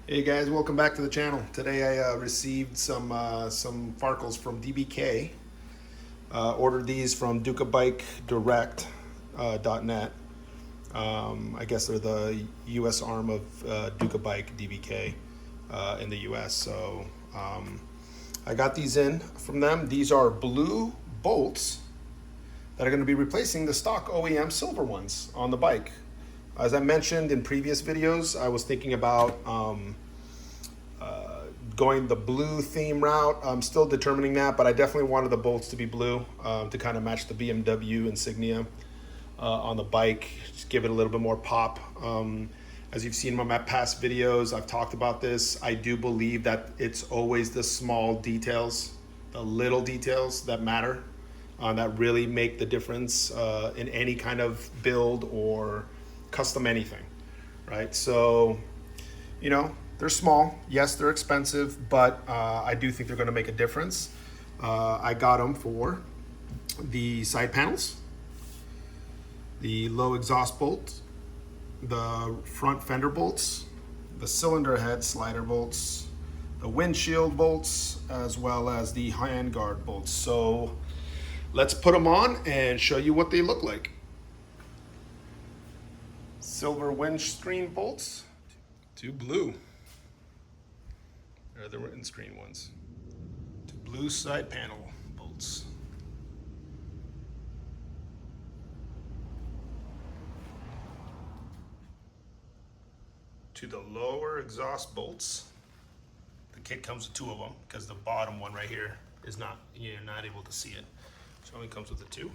Hey guys, welcome back to the channel. Today I received some Farkles from DBK. Ordered these from DucaBikeDirect.net. I guess they're the U.S. arm of DucaBike DBK in the U.S. So I got these in from them. These are blue bolts that are going to be replacing the stock OEM silver ones on the bike. As I mentioned in previous videos, I was thinking about going the blue theme route. I'm still determining that, but I definitely wanted the bolts to be blue to kind of match the BMW insignia on the bike, just give it a little bit more pop. As you've seen in my past videos, I've talked about this. I do believe that it's always the small details, the little details that matter, that really make the difference in any kind of build or custom anything, right? So, you know, they're small. Yes, they're expensive, but I do think they're going to make a difference. I got them for the side panels, the low exhaust bolt, the front fender bolts, the cylinder head slider bolts, the windshield bolts, as well as the handguard bolts. So let's put them on and show you what they look like. Silver windscreen bolts to blue. They're the windscreen ones. To blue side panel bolts. To the lower exhaust bolts. The kit comes with two of them because the bottom one right here is not, you're not able to see it. So it only comes with the two.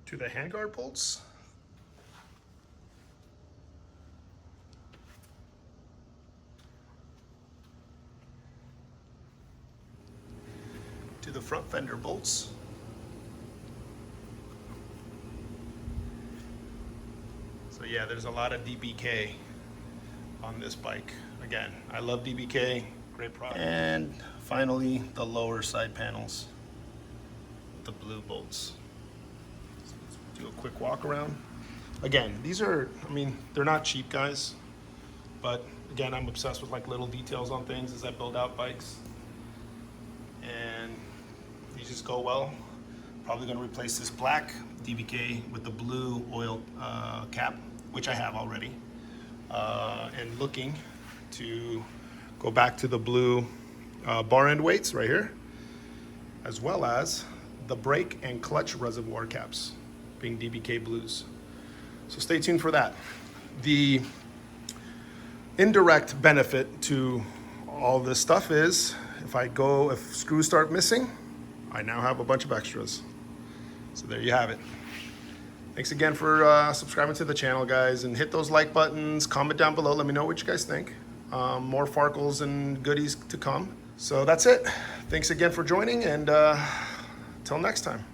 To the handguard bolts. To the front fender bolts. So yeah, there's a lot of DBK on this bike. Again, I love DBK, great product. And finally, the lower side panels, the blue bolts. Do a quick walk around. Again, these are, I mean, they're not cheap, guys, but again, I'm obsessed with like little details on things as I build out bikes, and these just go well. Probably going to replace this black DBK with the blue oil cap, which I have already, and looking to go back to the blue bar end weights right here, as well as the brake and clutch reservoir caps being DBK blues. So stay tuned for that. The indirect benefit to all this stuff is if screws start missing, I now have a bunch of extras. So there you have it. Thanks again for subscribing to the channel, guys, and hit those like buttons, comment down below, let me know what you guys think. More Farkles and goodies to come. So that's it. Thanks again for joining, and till next time.